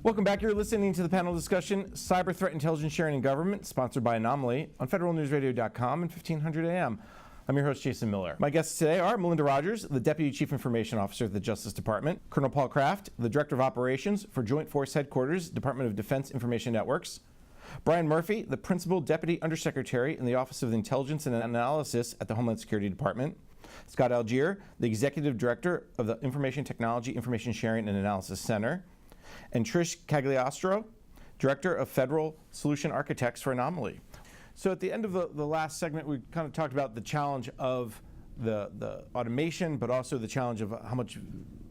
Welcome back. You're listening to the panel discussion, Cyber Threat Intelligence Sharing in Government, sponsored by Anomaly on federalnewsradio.com and 1500 AM. I'm your host, Jason Miller. My guests today are Melinda Rogers, the Deputy Chief Information Officer at the Justice Department, Colonel Paul Kraft, the Director of Operations for Joint Force Headquarters, Department of Defense Information Networks, Brian Murphy, the Principal Deputy Undersecretary in the Office of Intelligence and Analysis at the Homeland Security Department, Scott Algier, the Executive Director of the Information Technology, Information Sharing and Analysis Center, and Trish Cagliostro, Director of Federal Solution Architects for Anomaly. So at the end of the last segment, we kind of talked about the challenge of the automation, but also the challenge of how much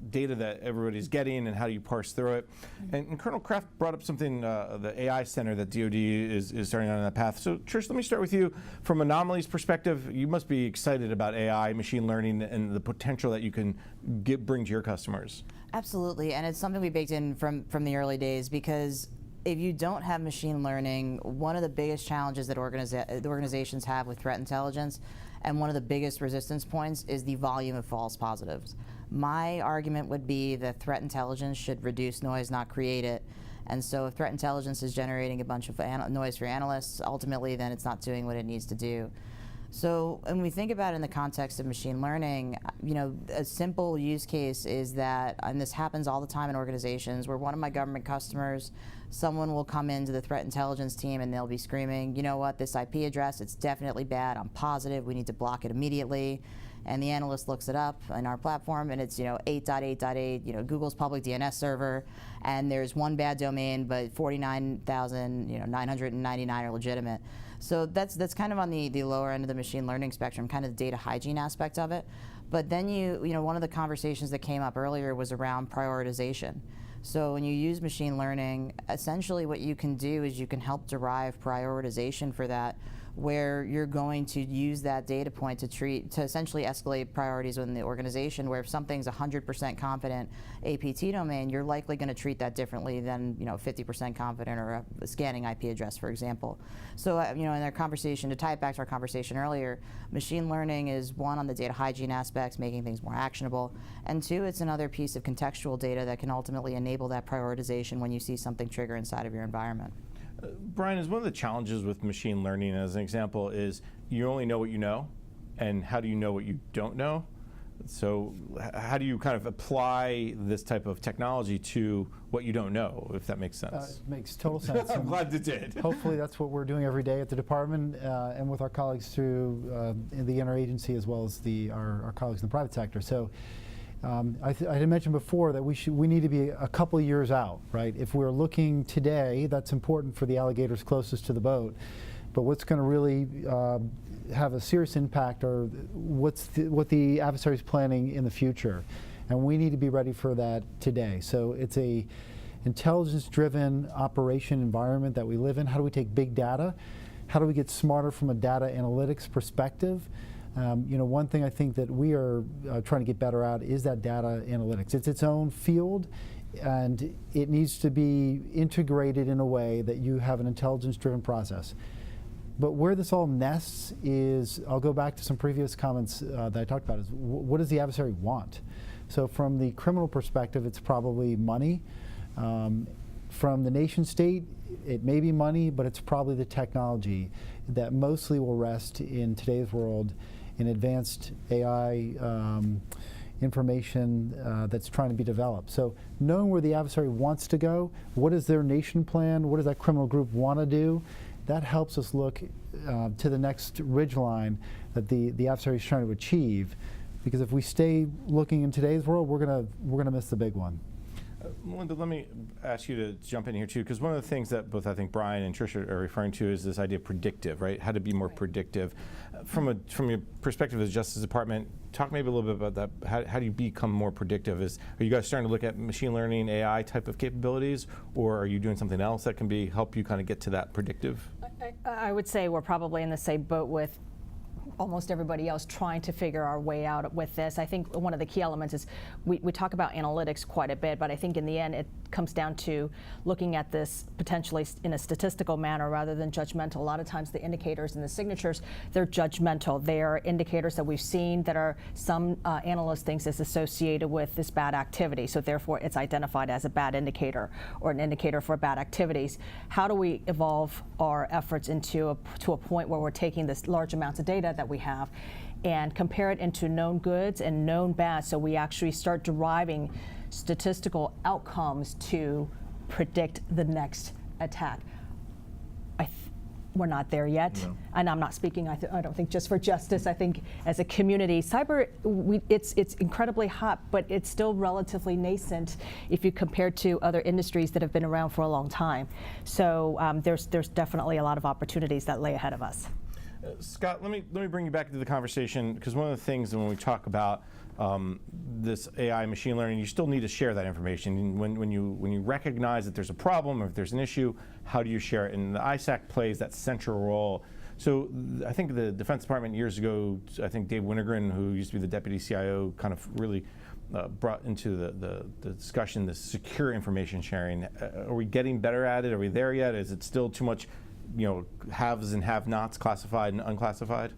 data that everybody's getting and how do you parse through it. And Colonel Kraft brought up something, the AI Center that DoD is starting on that path. So Trish, let me start with you. From Anomaly's perspective, you must be excited about AI, machine learning, and the potential that you can bring to your customers. Absolutely, and it's something we baked in from the early days, because if you don't have machine learning, one of the biggest challenges that organizations have with threat intelligence, and one of the biggest resistance points, is the volume of false positives. My argument would be that threat intelligence should reduce noise, not create it. And so if threat intelligence is generating a bunch of noise for analysts, ultimately then it's not doing what it needs to do. So when we think about it in the context of machine learning, you know, a simple use case is that, and this happens all the time in organizations, where one of my government customers, someone will come into the threat intelligence team and they'll be screaming, you know what, this IP address, it's definitely bad, I'm positive, we need to block it immediately. And the analyst looks it up in our platform, and it's 8.8.8, Google's public DNS server, and there's one bad domain, but 49,999 are legitimate. So that's kind of on the lower end of the machine learning spectrum, kind of the data hygiene aspect of it. But then one of the conversations that came up earlier was around prioritization. So when you use machine learning, essentially what you can do is you can help derive prioritization for that, where you're going to use that data point to essentially escalate priorities within the organization, where if something's 100% confident APT domain, you're likely going to treat that differently than 50% confident or a scanning IP address, for example. So in our conversation, to tie it back to our conversation earlier, machine learning is one, on the data hygiene aspects, making things more actionable, and two, it's another piece of contextual data that can ultimately enable that prioritization when you see something trigger inside of your environment. Brian, is one of the challenges with machine learning, as an example, is you only know what you know, and how do you know what you don't know? So how do you kind of apply this type of technology to what you don't know, if that makes sense? It makes total sense. I'm glad it did. Hopefully that's what we're doing every day at the department and with our colleagues through the interagency, as well as our colleagues in the private sector. So I had mentioned before that we need to be a couple of years out, right? If we're looking today, that's important for the alligators closest to the boat. But what's going to really have a serious impact are what the adversary's planning in the future. And we need to be ready for that today. So it's a intelligence-driven operation environment that we live in. How do we take big data? How do we get smarter from a data analytics perspective? One thing I think that we are trying to get better at is that data analytics. It's its own field, and it needs to be integrated in a way that you have an intelligence-driven process. But where this all nests is, I'll go back to some previous comments that I talked about, is what does the adversary want? So from the criminal perspective, it's probably money. From the nation state, it may be money, but it's probably the technology that mostly will rest in today's world in advanced AI information that's trying to be developed. So knowing where the adversary wants to go, what is their nation plan, what does that criminal group want to do, that helps us look to the next ridgeline that the adversary is trying to achieve. Because if we stay looking in today's world, we're gonna miss the big one. Melinda, let me ask you to jump in here too, because one of the things that both I think Brian and Tricia are referring to is this idea of predictive, right? How to be more predictive. From your perspective as Justice Department, talk maybe a little bit about that. How do you become more predictive? Are you guys starting to look at machine learning, AI type of capabilities, or are you doing something else that can help you kind of get to that predictive? I would say we're probably in the same boat with almost everybody else, trying to figure our way out with this. I think one of the key elements is we talk about analytics quite a bit, but I think in the end it comes down to looking at this potentially in a statistical manner rather than judgmental. A lot of times the indicators and the signatures, they're judgmental. They are indicators that we've seen that are some analyst thinks is associated with this bad activity, so therefore it's identified as a bad indicator or an indicator for bad activities. How do we evolve our efforts to a point where we're taking this large amounts of data that we have and compare it into known goods and known bads, so we actually start deriving statistical outcomes to predict the next attack? We're not there yet, no. And I'm not speaking, I don't think, just for justice. I think as a community, cyber, it's incredibly hot, but it's still relatively nascent if you compare to other industries that have been around for a long time. So there's definitely a lot of opportunities that lay ahead of us. Scott, let me bring you back into the conversation, because one of the things when we talk about this AI machine learning, you still need to share that information. When you recognize that there's a problem or if there's an issue, how do you share it? And the ISAC plays that central role. So I think the Defense Department years ago, I think Dave Wintergren, who used to be the deputy CIO, kind of really brought into the discussion this secure information sharing. Are we getting better at it? Are we there yet? Is it still too much, haves and have-nots, classified and unclassified?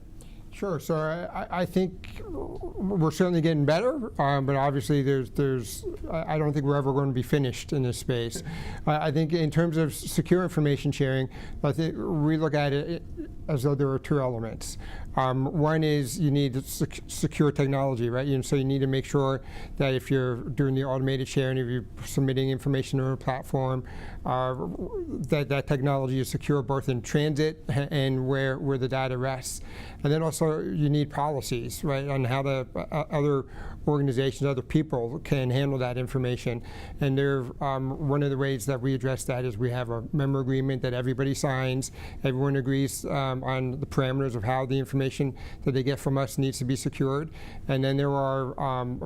Sure. So I think we're certainly getting better, but obviously I don't think we're ever going to be finished in this space. I think in terms of secure information sharing, I think we look at it as though there are two elements. One is you need secure technology, right? So you need to make sure that if you're doing the automated sharing, if you're submitting information on a platform, that technology is secure both in transit and where the data rests. And then also you need policies, right, on how the other organizations, other people can handle that information. And one of the ways that we address that is we have a member agreement that everybody signs. Everyone agrees on the parameters of how the information that they get from us needs to be secured. And then there are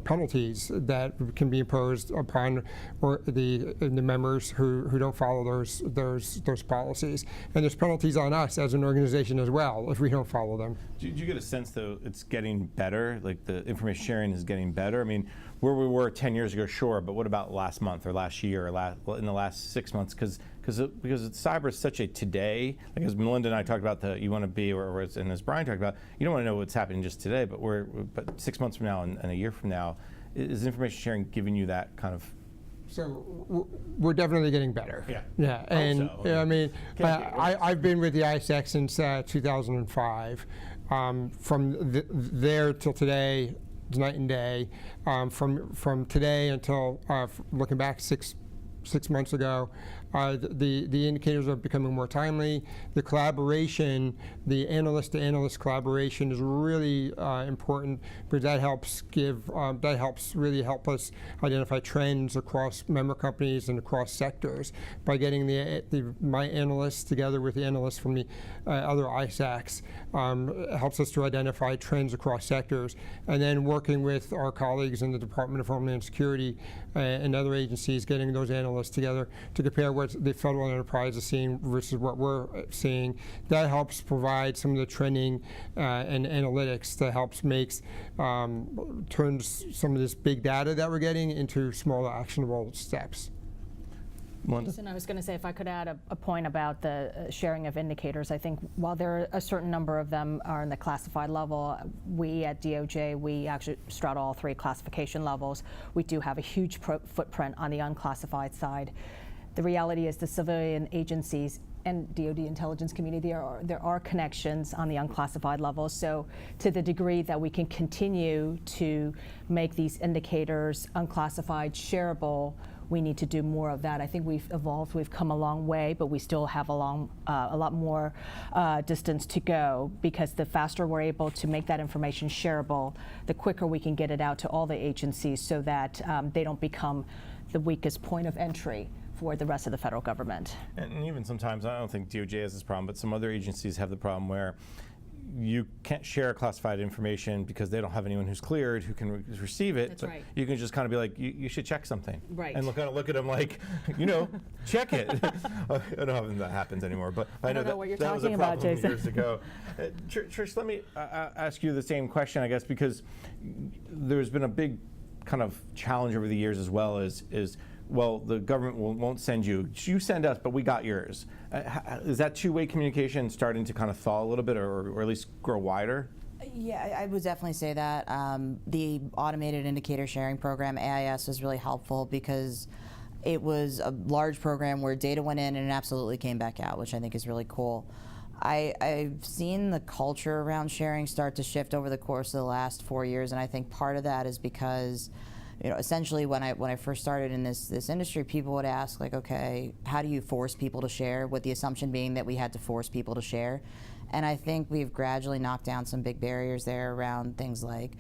penalties that can be imposed upon the members who don't follow those policies. And there's penalties on us as an organization as well if we don't follow them. Do you get a sense, though, it's getting better? Like the information sharing is getting better? I mean, where we were 10 years ago, sure, but what about last month or last year or in the last 6 months? Because cyber is such a today, like as Melinda and I talked about you want to be, and as Brian talked about, you don't want to know what's happening just today, but 6 months from now and a year from now, is information sharing giving you that kind of? So we're definitely getting better. Yeah. And so. I mean, I've been with the ISAC since 2005. From there till today, it's night and day. From today until looking back six months ago, the indicators are becoming more timely. The collaboration, the analyst-to-analyst collaboration is really important because that helps really help us identify trends across member companies and across sectors by getting my analysts together with the analysts from the other ISACs. Helps us to identify trends across sectors, and then working with our colleagues in the Department of Homeland Security and other agencies, getting those analysts together to compare what the federal enterprise is seeing versus what we're seeing. That helps provide some of the trending and analytics that helps turns some of this big data that we're getting into smaller actionable steps. Jason, I was going to say, if I could add a point about the sharing of indicators. I think while there are a certain number of them are in the classified level, we at DOJ, we actually straddle all three classification levels. We do have a huge footprint on the unclassified side. The reality is the civilian agencies and DoD intelligence community, there are connections on the unclassified level. So to the degree that we can continue to make these indicators unclassified, shareable, we need to do more of that. I think we've evolved, we've come a long way, but we still have a lot more distance to go, because the faster we're able to make that information shareable, the quicker we can get it out to all the agencies so that they don't become the weakest point of entry for the rest of the federal government. And even sometimes, I don't think DOJ has this problem, but some other agencies have the problem where you can't share classified information because they don't have anyone who's cleared who can receive it. That's but right. You can just kind of be like, you should check something. Right. And kind of look at them like, check it. I don't know if that happens anymore, but I know don't know what you're that was a talking about, problem Jason. years ago. Trish, let me ask you the same question, I guess, because there's been a big kind of challenge over the years as well well, the government won't send you. You send us, but we got yours. Is that two-way communication starting to kind of thaw a little bit, or at least grow wider? Yeah, I would definitely say that. The automated indicator sharing program, AIS, was really helpful because it was a large program where data went in and it absolutely came back out, which I think is really cool. I've seen the culture around sharing start to shift over the course of the last 4 years, and I think part of that is because essentially when I first started in this industry, people would ask, like, okay, how do you force people to share, with the assumption being that we had to force people to share. And I think we've gradually knocked down some big barriers there around things like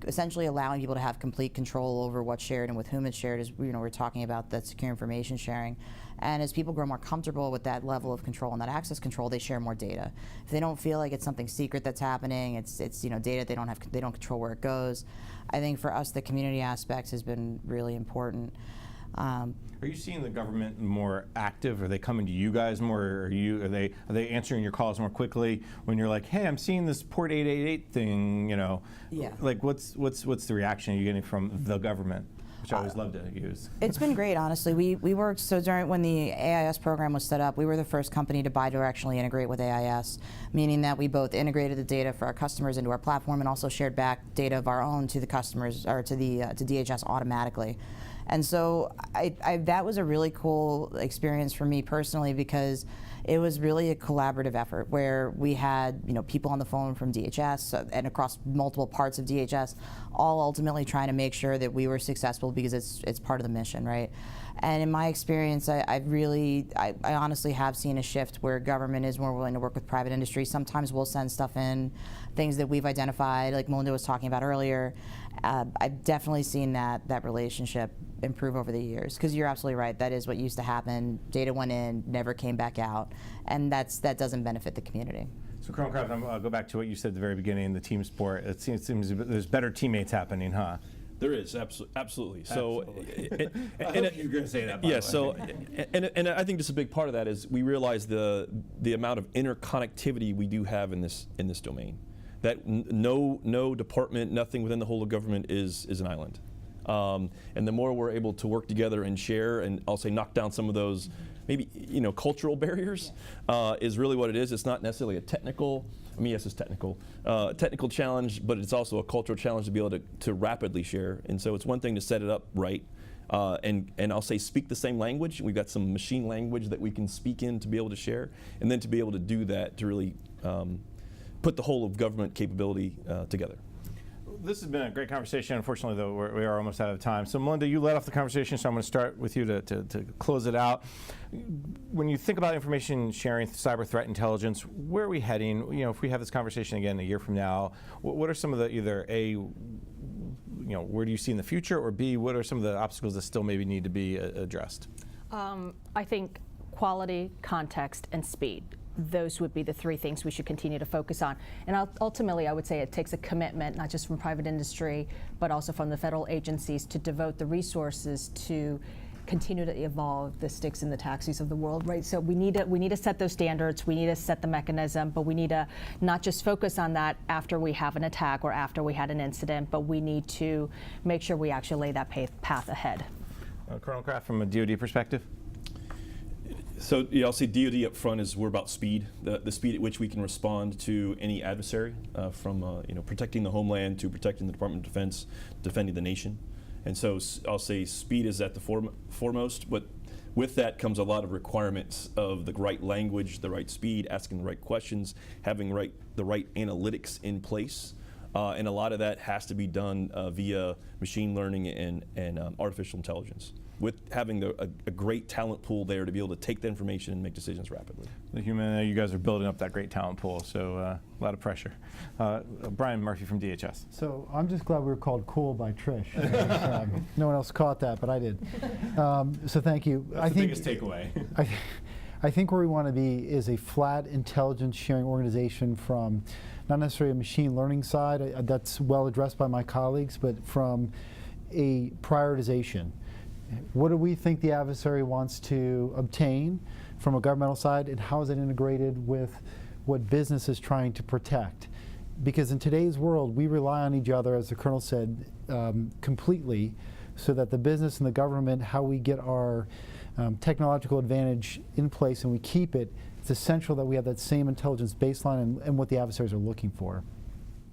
essentially allowing people to have complete control over what's shared and with whom it's shared. As we're talking about that secure information sharing. And as people grow more comfortable with that level of control and that access control, they share more data. If they don't feel like it's something secret that's happening, it's data they don't control where it goes. I think for us, the community aspect has been really important. Are you seeing the government more active? Are they coming to you guys more? Are they answering your calls more quickly when you're like, hey, I'm seeing this port 888 thing? Yeah. Like what's the reaction you're getting from the government? Which I always love to use. It's been great, honestly. We worked, so when the AIS program was set up, we were the first company to bidirectionally integrate with AIS, meaning that we both integrated the data for our customers into our platform and also shared back data of our own to the customers, or to DHS automatically. And so that was a really cool experience for me personally, because it was really a collaborative effort where we had people on the phone from DHS and across multiple parts of DHS, all ultimately trying to make sure that we were successful, because it's part of the mission, right? And in my experience, I honestly have seen a shift where government is more willing to work with private industry. Sometimes we'll send stuff in, things that we've identified, like Melinda was talking about earlier. I've definitely seen that relationship improve over the years, because you're absolutely right. That is what used to happen. Data went in, never came back out, and that doesn't benefit the community. So, Colonel Kraft, I'll go back to what you said at the very beginning, the team sport. It seems there's better teammates happening, huh? There is, absolutely. So, I knew you were going to say that. Yeah. So, and I think just a big part of that is we realize the amount of interconnectivity we do have in this domain. That no department, nothing within the whole of government is an island. And the more we're able to work together and share, and I'll say knock down some of those maybe cultural barriers, is really what it is. It's not necessarily a technical. I mean, yes, it's technical challenge, but it's also a cultural challenge to be able to rapidly share. And so it's one thing to set it up right, and I'll say speak the same language. We've got some machine language that we can speak in to be able to share, and then to be able to do that to really put the whole of government capability together. This has been a great conversation. Unfortunately, though, we are almost out of time. So, Melinda, you led off the conversation, so I'm going to start with you to close it out. When you think about information sharing, cyber threat intelligence, where are we heading? If we have this conversation again a year from now, what are some of the either A, where do you see in the future, or B, what are some of the obstacles that still maybe need to be addressed? I think quality, context, and speed. Those would be the three things we should continue to focus on. And ultimately, I would say it takes a commitment, not just from private industry, but also from the federal agencies, to devote the resources to continue to evolve the sticks and the taxis of the world, right? So we need to set those standards, we need to set the mechanism, but we need to not just focus on that after we have an attack or after we had an incident, but we need to make sure we actually lay that path ahead. Colonel Kraft, from a DoD perspective? So I'll say DoD up front is we're about speed, the speed at which we can respond to any adversary, from protecting the homeland to protecting the Department of Defense, defending the nation. And so I'll say speed is at the foremost, but with that comes a lot of requirements of the right language, the right speed, asking the right questions, having the right analytics in place. And a lot of that has to be done via machine learning and artificial intelligence, with having a great talent pool there to be able to take the information and make decisions rapidly. You guys are building up that great talent pool, so a lot of pressure. Brian Murphy from DHS. So I'm just glad we were called cool by Trish. No one else caught that, but I did. So thank you. That's the biggest takeaway. I I think where we want to be is a flat intelligence sharing organization from not necessarily a machine learning side, that's well addressed by my colleagues, but from a prioritization. What do we think the adversary wants to obtain from a governmental side, and how is it integrated with what business is trying to protect? Because in today's world, we rely on each other, as the Colonel said, completely, so that the business and the government, how we get our technological advantage in place and we keep it, it's essential that we have that same intelligence baseline and what the adversaries are looking for.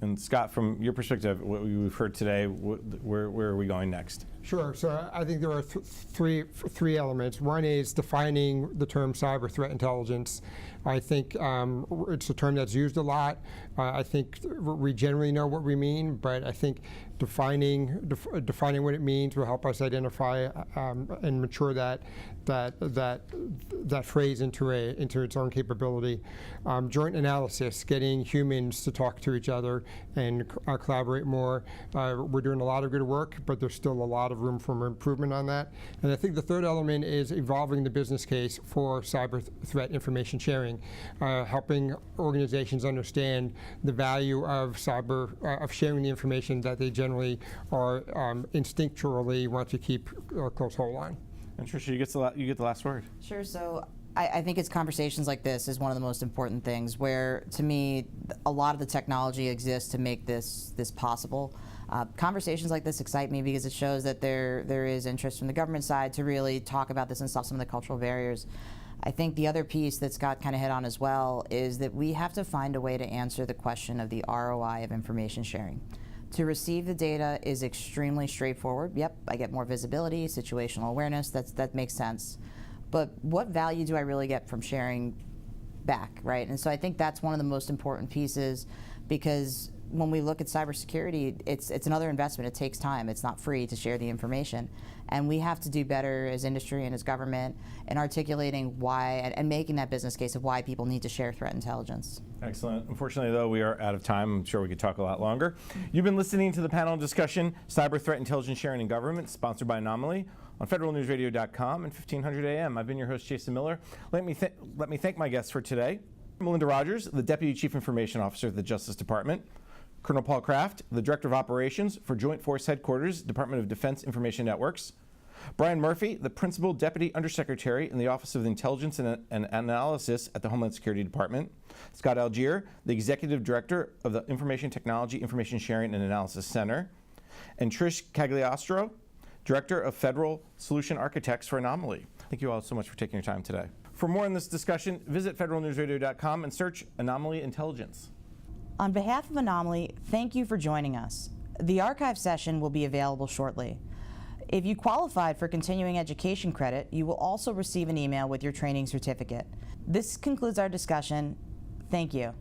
And Scott, from your perspective, what we've heard today, where are we going next? Sure. So I think there are three elements. One is defining the term cyber threat intelligence. I think it's a term that's used a lot. I think we generally know what we mean, but I think defining what it means will help us identify and mature that phrase into its own capability. Joint analysis, getting humans to talk to each other and collaborate more. We're doing a lot of good work, but there's still a lot of room for improvement on that. And I think the third element is evolving the business case for cyber threat information sharing, helping organizations understand the value of of sharing the information that they generally are instinctually want to keep a close hold on. And Tricia, you get the last word. Sure. So I think it's conversations like this is one of the most important things where, to me, a lot of the technology exists to make this possible. Conversations like this excite me because it shows that there is interest from the government side to really talk about this and solve some of the cultural barriers. I think the other piece that Scott kind of hit on as well is that we have to find a way to answer the question of the ROI of information sharing. To receive the data is extremely straightforward. Yep, I get more visibility, situational awareness, that makes sense. But what value do I really get from sharing back, right? And so I think that's one of the most important pieces, because when we look at cybersecurity, it's another investment. It takes time. It's not free to share the information. And we have to do better as industry and as government in articulating why and making that business case of why people need to share threat intelligence. Excellent. Unfortunately, though, we are out of time. I'm sure we could talk a lot longer. You've been listening to the panel discussion, Cyber Threat Intelligence Sharing in Government, sponsored by Anomaly, on federalnewsradio.com and 1500 AM. I've been your host, Jason Miller. Let me thank my guests for today. Melinda Rogers, the Deputy Chief Information Officer at the Justice Department. Colonel Paul Kraft, the Director of Operations for Joint Force Headquarters, Department of Defense Information Networks. Brian Murphy, the Principal Deputy Undersecretary in the Office of Intelligence and Analysis at the Homeland Security Department. Scott Algier, the Executive Director of the Information Technology, Information Sharing and Analysis Center. And Trish Cagliostro, Director of Federal Solution Architects for Anomaly. Thank you all so much for taking your time today. For more on this discussion, visit federalnewsradio.com and search Anomaly Intelligence. On behalf of Anomaly, thank you for joining us. The archive session will be available shortly. If you qualified for continuing education credit, you will also receive an email with your training certificate. This concludes our discussion. Thank you.